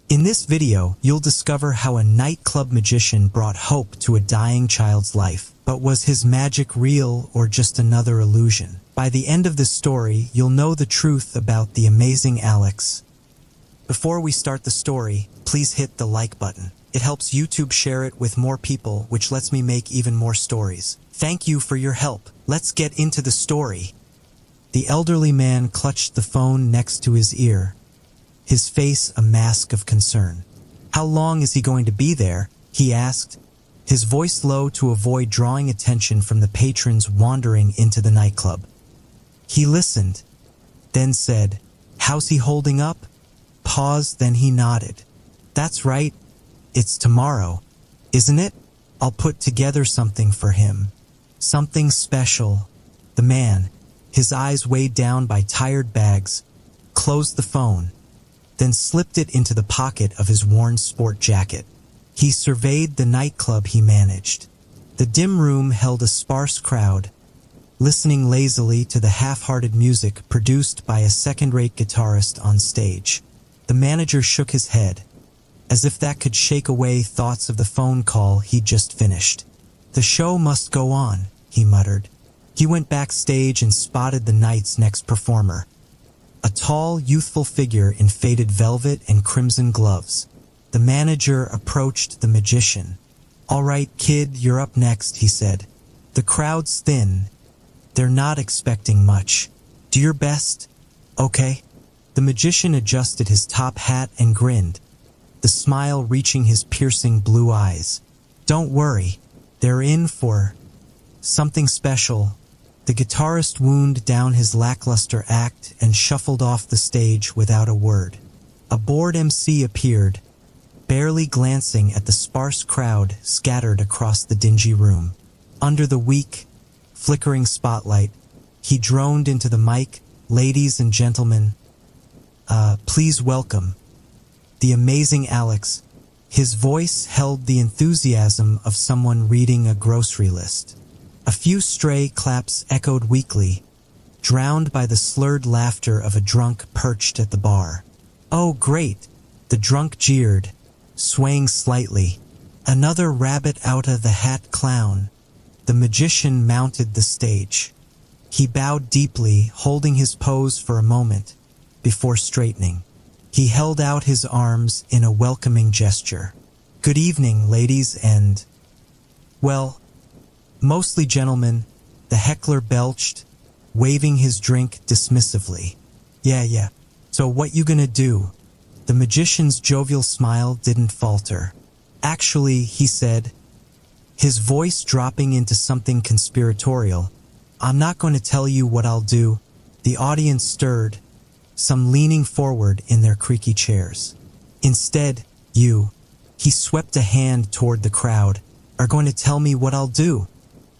In this video, you'll discover how a nightclub magician brought hope to a dying child's life. But was his magic real or just another illusion? By the end of this story, you'll know the truth about the amazing Alex. Before we start the story, please hit the like button. It helps YouTube share it with more people, which lets me make even more stories. Thank you for your help. Let's get into the story. The elderly man clutched the phone next to his ear, his face a mask of concern. "How long is he going to be there?" he asked, his voice low to avoid drawing attention from the patrons wandering into the nightclub. He listened, then said, "How's he holding up?" Paused, then he nodded. "That's right. It's tomorrow, isn't it? I'll put together something for him. Something special." The man, his eyes weighed down by tired bags, closed the phone, then slipped it into the pocket of his worn sport jacket. He surveyed the nightclub he managed. The dim room held a sparse crowd, listening lazily to the half-hearted music produced by a second-rate guitarist on stage. The manager shook his head, as if that could shake away thoughts of the phone call he'd just finished. "The show must go on," he muttered. He went backstage and spotted the night's next performer, a tall, youthful figure in faded velvet and crimson gloves. The manager approached the magician. "All right, kid, you're up next," he said. "The crowd's thin. They're not expecting much. Do your best, okay?" The magician adjusted his top hat and grinned, the smile reaching his piercing blue eyes. "Don't worry, they're in for something special." The guitarist wound down his lackluster act and shuffled off the stage without a word. A bored MC appeared, barely glancing at the sparse crowd scattered across the dingy room. Under the weak, flickering spotlight, he droned into the mic, "Ladies and gentlemen, please welcome the amazing Alex." His voice held the enthusiasm of someone reading a grocery list. A few stray claps echoed weakly, drowned by the slurred laughter of a drunk perched at the bar. "Oh, great," the drunk jeered, swaying slightly. "Another rabbit-out-of-the-hat clown." The magician mounted the stage. He bowed deeply, holding his pose for a moment, before straightening. He held out his arms in a welcoming gesture. "Good evening, ladies and, well, mostly gentlemen," the heckler belched, waving his drink dismissively. Yeah. So what you gonna do?" The magician's jovial smile didn't falter. "Actually," he said, his voice dropping into something conspiratorial, "I'm not going to tell you what I'll do." The audience stirred, some leaning forward in their creaky chairs. "Instead, you," he swept a hand toward the crowd, "are going to tell me what I'll do."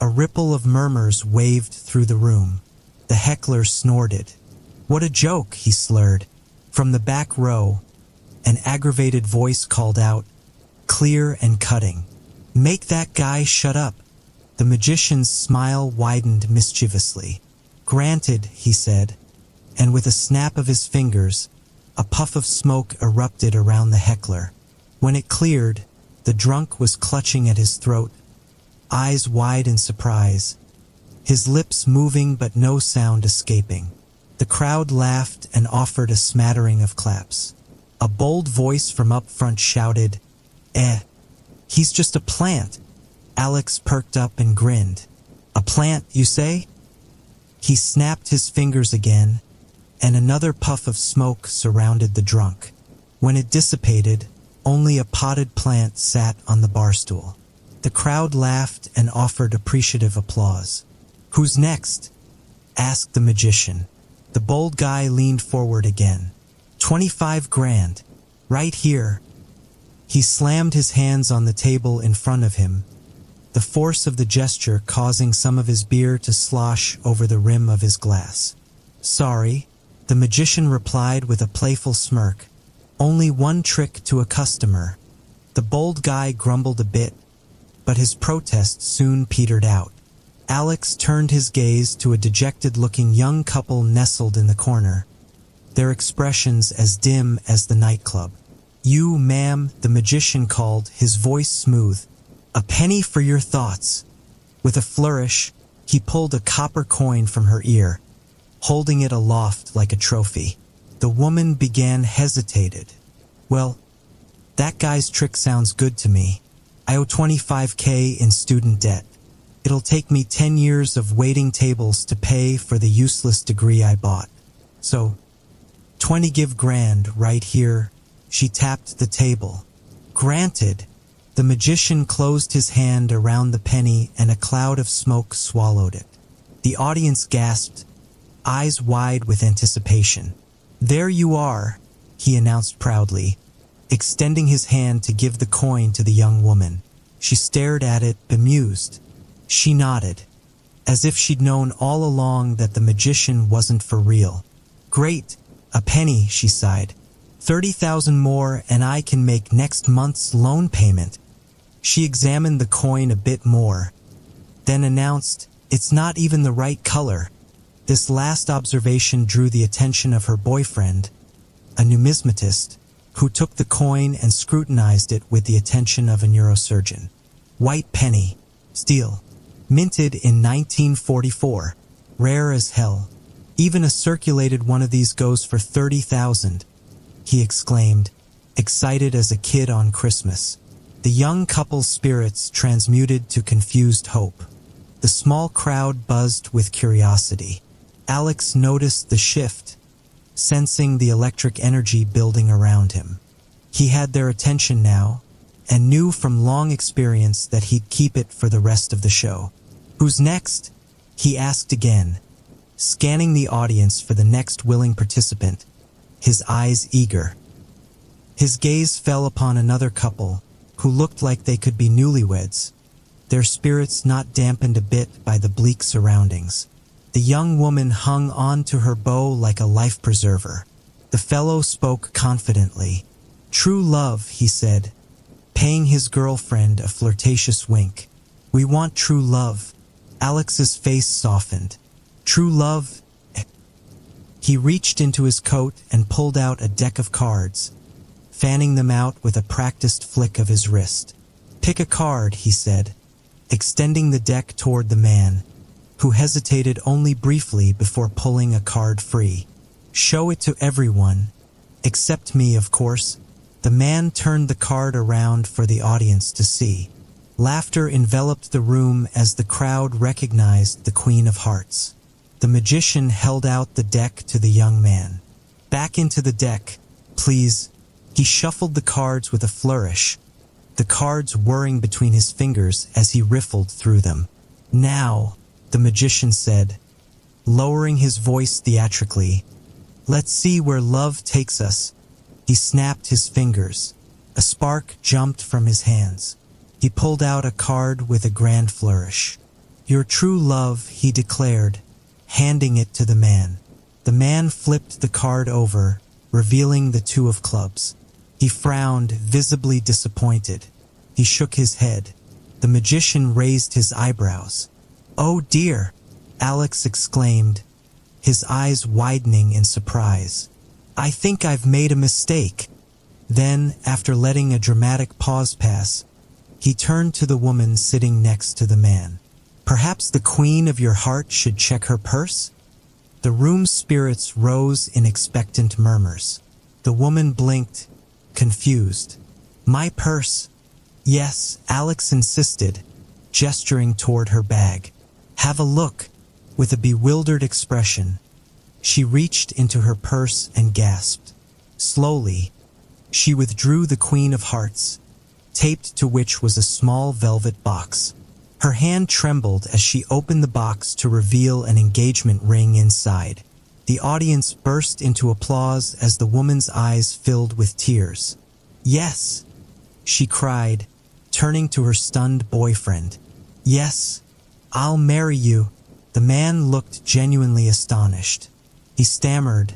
A ripple of murmurs waved through the room. The heckler snorted. "What a joke," he slurred. From the back row, an aggravated voice called out, clear and cutting, "Make that guy shut up." The magician's smile widened mischievously. "Granted," he said, and with a snap of his fingers, a puff of smoke erupted around the heckler. When it cleared, the drunk was clutching at his throat, eyes wide in surprise, his lips moving but no sound escaping. The crowd laughed and offered a smattering of claps. A bold voice from up front shouted, He's just a plant." Alex perked up and grinned. "A plant, you say?" He snapped his fingers again, and another puff of smoke surrounded the drunk. When it dissipated, only a potted plant sat on the bar stool. The crowd laughed and offered appreciative applause. "Who's next?" asked the magician. The bold guy leaned forward again. 25 grand. Right here." He slammed his hands on the table in front of him, the force of the gesture causing some of his beer to slosh over the rim of his glass. "Sorry," the magician replied with a playful smirk. "Only one trick to a customer." The bold guy grumbled a bit, but his protest soon petered out. Alex turned his gaze to a dejected-looking young couple nestled in the corner, their expressions as dim as the nightclub. "You, ma'am," the magician called, his voice smooth. "A penny for your thoughts." With a flourish, he pulled a copper coin from her ear, holding it aloft like a trophy. The woman hesitated. "Well, that guy's trick sounds good to me. I owe $25,000 in student debt. It'll take me 10 years of waiting tables to pay for the useless degree I bought. So, 20 give grand right here." She tapped the table. "Granted." The magician closed his hand around the penny and a cloud of smoke swallowed it. The audience gasped, eyes wide with anticipation. "There you are," he announced proudly, extending his hand to give the coin to the young woman. She stared at it, bemused. She nodded, as if she'd known all along that the magician wasn't for real. "Great, a penny," she sighed. 30,000 more and I can make next month's loan payment." She examined the coin a bit more, then announced, "It's not even the right color." This last observation drew the attention of her boyfriend, a numismatist, who took the coin and scrutinized it with the attention of a neurosurgeon. "White penny, steel, minted in 1944, rare as hell. Even a circulated one of these goes for 30,000, he exclaimed, excited as a kid on Christmas. The young couple's spirits transmuted to confused hope. The small crowd buzzed with curiosity. Alex noticed the shift, sensing the electric energy building around him. He had their attention now, and knew from long experience that he'd keep it for the rest of the show. "Who's next?" he asked again, scanning the audience for the next willing participant, his eyes eager. His gaze fell upon another couple, who looked like they could be newlyweds, their spirits not dampened a bit by the bleak surroundings. The young woman hung on to her bow like a life preserver. The fellow spoke confidently. "True love," he said, paying his girlfriend a flirtatious wink. "We want true love." Alex's face softened. "True love?" He reached into his coat and pulled out a deck of cards, fanning them out with a practiced flick of his wrist. "Pick a card," he said, extending the deck toward the man, who hesitated only briefly before pulling a card free. "Show it to everyone, except me, of course." The man turned the card around for the audience to see. Laughter enveloped the room as the crowd recognized the Queen of Hearts. The magician held out the deck to the young man. "Back into the deck, please." He shuffled the cards with a flourish, the cards whirring between his fingers as he riffled through them. "Now," the magician said, lowering his voice theatrically, "let's see where love takes us." He snapped his fingers. A spark jumped from his hands. He pulled out a card with a grand flourish. "Your true love," he declared, handing it to the man. The man flipped the card over, revealing the two of clubs. He frowned, visibly disappointed. He shook his head. The magician raised his eyebrows. "Oh dear," Alex exclaimed, his eyes widening in surprise. "I think I've made a mistake." Then, after letting a dramatic pause pass, he turned to the woman sitting next to the man. "Perhaps the queen of your heart should check her purse?" The room's spirits rose in expectant murmurs. The woman blinked, confused. "My purse?" "Yes," Alex insisted, gesturing toward her bag. "Have a look." With a bewildered expression, she reached into her purse and gasped. Slowly, she withdrew the Queen of Hearts, taped to which was a small velvet box. Her hand trembled as she opened the box to reveal an engagement ring inside. The audience burst into applause as the woman's eyes filled with tears. "Yes," she cried, turning to her stunned boyfriend. "Yes, I'll marry you." The man looked genuinely astonished. He stammered,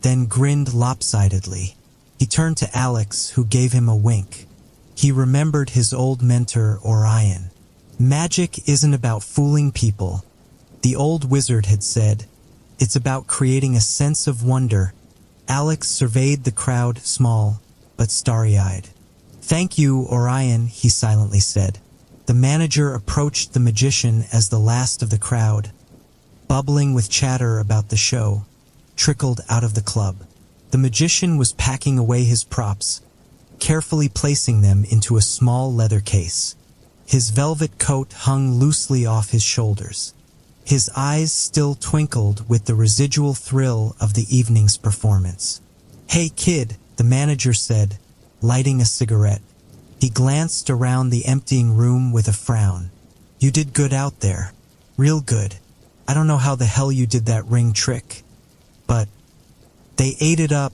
then grinned lopsidedly. He turned to Alex, who gave him a wink. He remembered his old mentor, Orion. "Magic isn't about fooling people," the old wizard had said. "It's about creating a sense of wonder." Alex surveyed the crowd, small, but starry-eyed. "Thank you, Orion," he silently said. The manager approached the magician as the last of the crowd, bubbling with chatter about the show, trickled out of the club. The magician was packing away his props, carefully placing them into a small leather case. His velvet coat hung loosely off his shoulders. His eyes still twinkled with the residual thrill of the evening's performance. "Hey, kid," the manager said, lighting a cigarette. He glanced around the emptying room with a frown. "You did good out there. Real good. I don't know how the hell you did that ring trick, but..." "They ate it up."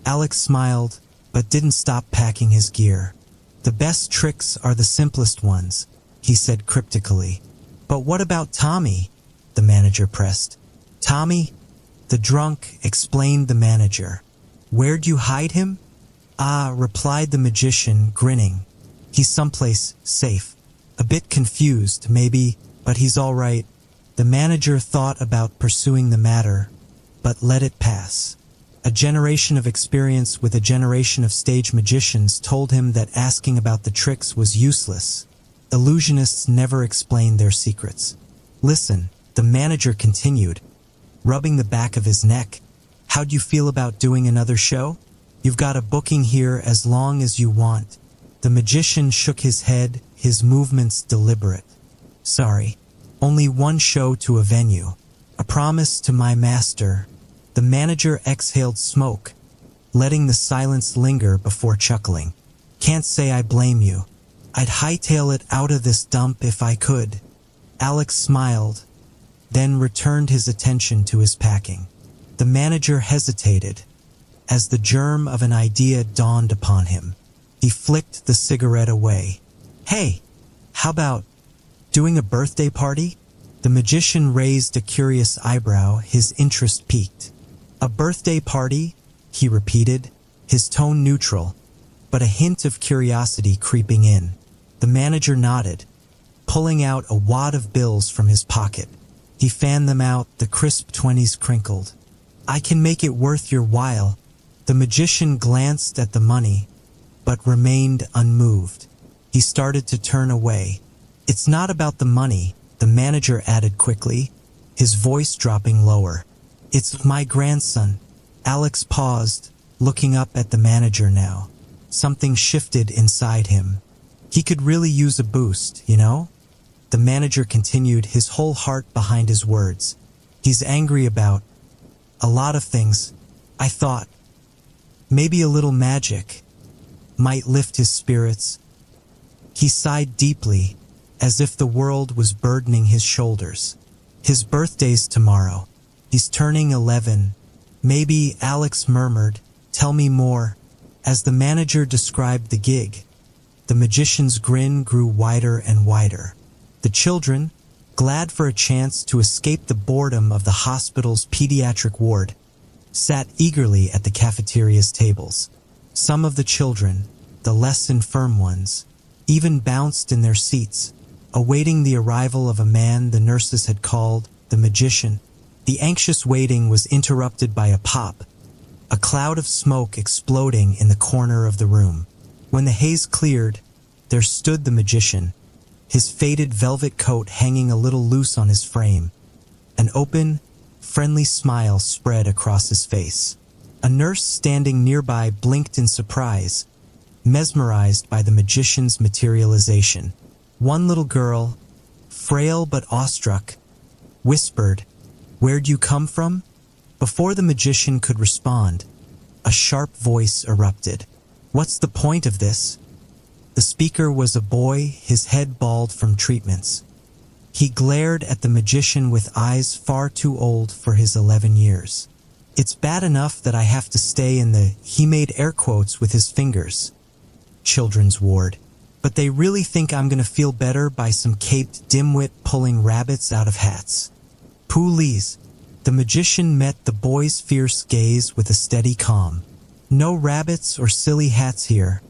Alex smiled, but didn't stop packing his gear. "The best tricks are the simplest ones," he said cryptically. "But what about Tommy?" the manager pressed. "Tommy?" "The drunk," explained the manager. "Where'd you hide him?" "Ah," replied the magician, grinning. "He's someplace safe. A bit confused, maybe, but he's all right." The manager thought about pursuing the matter, but let it pass. A generation of experience with a generation of stage magicians told him that asking about the tricks was useless. Illusionists never explained their secrets. "Listen," the manager continued, rubbing the back of his neck. "How'd you feel about doing another show? You've got a booking here as long as you want." The magician shook his head, his movements deliberate. "Sorry, only one show to a venue. A promise to my master." The manager exhaled smoke, letting the silence linger before chuckling. "Can't say I blame you. I'd hightail it out of this dump if I could." Alex smiled, then returned his attention to his packing. The manager hesitated, as the germ of an idea dawned upon him. He flicked the cigarette away. "Hey, how about doing a birthday party?" The magician raised a curious eyebrow, his interest piqued. "A birthday party?" he repeated, his tone neutral, but a hint of curiosity creeping in. The manager nodded, pulling out a wad of bills from his pocket. He fanned them out, the crisp 20s crinkled. "I can make it worth your while." The magician glanced at the money, but remained unmoved. He started to turn away. "It's not about the money," the manager added quickly, his voice dropping lower. "It's my grandson." Alex paused, looking up at the manager now. Something shifted inside him. He could really use a boost, you know? The manager continued, his whole heart behind his words. "He's angry about a lot of things. I thought maybe a little magic might lift his spirits." He sighed deeply, as if the world was burdening his shoulders. "His birthday's tomorrow. He's turning 11. Maybe," Alex murmured, "tell me more." As the manager described the gig, the magician's grin grew wider and wider. The children, glad for a chance to escape the boredom of the hospital's pediatric ward, sat eagerly at the cafeteria's tables. Some of the children, the less infirm ones, even bounced in their seats, awaiting the arrival of a man the nurses had called the magician. The anxious waiting was interrupted by a pop, a cloud of smoke exploding in the corner of the room. When the haze cleared, there stood the magician, his faded velvet coat hanging a little loose on his frame. An open, friendly smile spread across his face. A nurse standing nearby blinked in surprise, mesmerized by the magician's materialization. One little girl, frail but awestruck, whispered, "Where'd you come from?" Before the magician could respond, a sharp voice erupted. "What's the point of this?" The speaker was a boy, his head bald from treatments. He glared at the magician with eyes far too old for his 11 years. "It's bad enough that I have to stay in the," he made air quotes with his fingers, "children's ward. But they really think I'm gonna feel better by some caped dimwit pulling rabbits out of hats. Please." The magician met the boy's fierce gaze with a steady calm. "No rabbits or silly hats here,"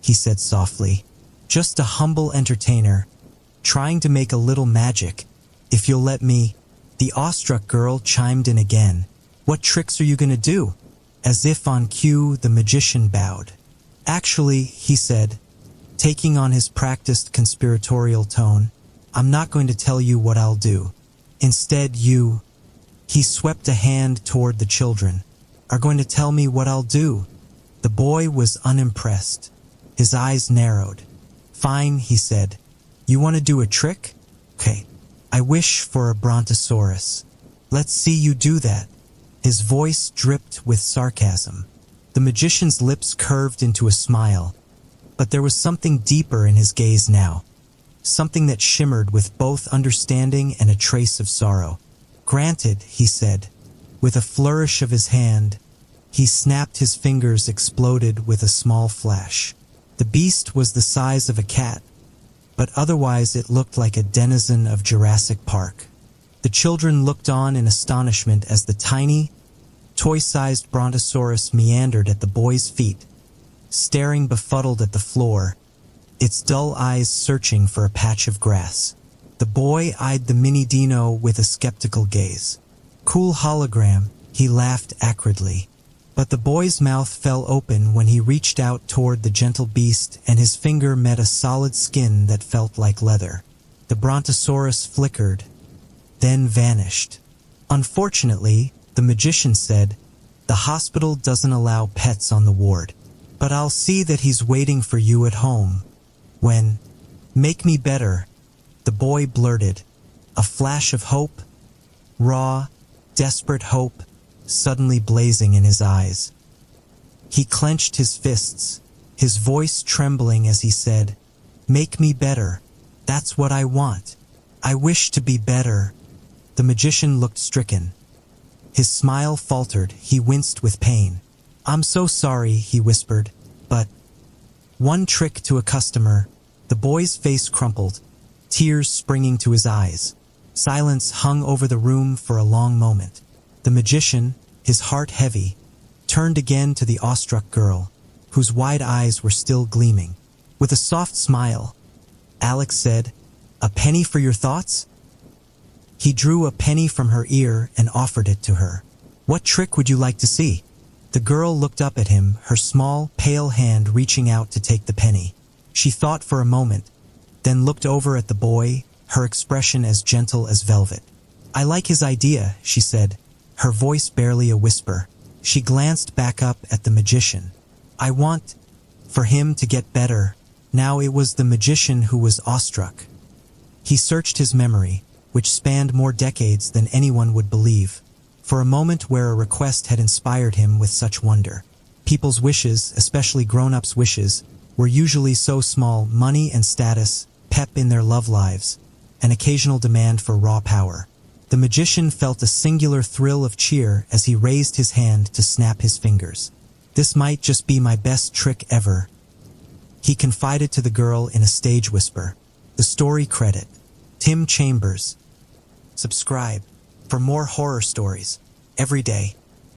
he said softly. "Just a humble entertainer, trying to make a little magic, if you'll let me." The awestruck girl chimed in again. "What tricks are you gonna do?" As if on cue, the magician bowed. Actually, he said, taking on his practiced conspiratorial tone, I'm not going to tell you what I'll do. Instead, you, he swept a hand toward the children, are going to tell me what I'll do. The boy was unimpressed. His eyes narrowed. Fine, he said. You want to do a trick? Okay. I wish for a brontosaurus. Let's see you do that. His voice dripped with sarcasm. The magician's lips curved into a smile, but there was something deeper in his gaze now. Something that shimmered with both understanding and a trace of sorrow. Granted, he said. With a flourish of his hand, he snapped his fingers exploded with a small flash. The beast was the size of a cat, but otherwise it looked like a denizen of Jurassic Park. The children looked on in astonishment as the tiny, toy-sized brontosaurus meandered at the boy's feet, staring befuddled at the floor, its dull eyes searching for a patch of grass. The boy eyed the mini dino with a skeptical gaze. Cool hologram, he laughed acridly. But the boy's mouth fell open when he reached out toward the gentle beast and his finger met a solid skin that felt like leather. The brontosaurus flickered, then vanished. Unfortunately, the magician said, the hospital doesn't allow pets on the ward. But I'll see that he's waiting for you at home. When, make me better, the boy blurted, a flash of hope, raw, desperate hope, suddenly blazing in his eyes. He clenched his fists, his voice trembling as he said, make me better. That's what I want. I wish to be better. The magician looked stricken. His smile faltered, he winced with pain. I'm so sorry, he whispered, but... One trick to a customer. The boy's face crumpled, tears springing to his eyes. Silence hung over the room for a long moment. The magician, his heart heavy, turned again to the awestruck girl, whose wide eyes were still gleaming. With a soft smile, Alex said, a penny for your thoughts? He drew a penny from her ear and offered it to her. What trick would you like to see? The girl looked up at him, her small, pale hand reaching out to take the penny. She thought for a moment, then looked over at the boy, her expression as gentle as velvet. I like his idea, she said, her voice barely a whisper. She glanced back up at the magician. I want for him to get better. Now it was the magician who was awestruck. He searched his memory, which spanned more decades than anyone would believe, for a moment where a request had inspired him with such wonder. People's wishes, especially grown-ups' wishes, were usually so small: money and status, pep in their love lives, an occasional demand for raw power. The magician felt a singular thrill of cheer as he raised his hand to snap his fingers. This might just be my best trick ever, he confided to the girl in a stage whisper. The story credit: Tim Chambers. Subscribe for more horror stories every day.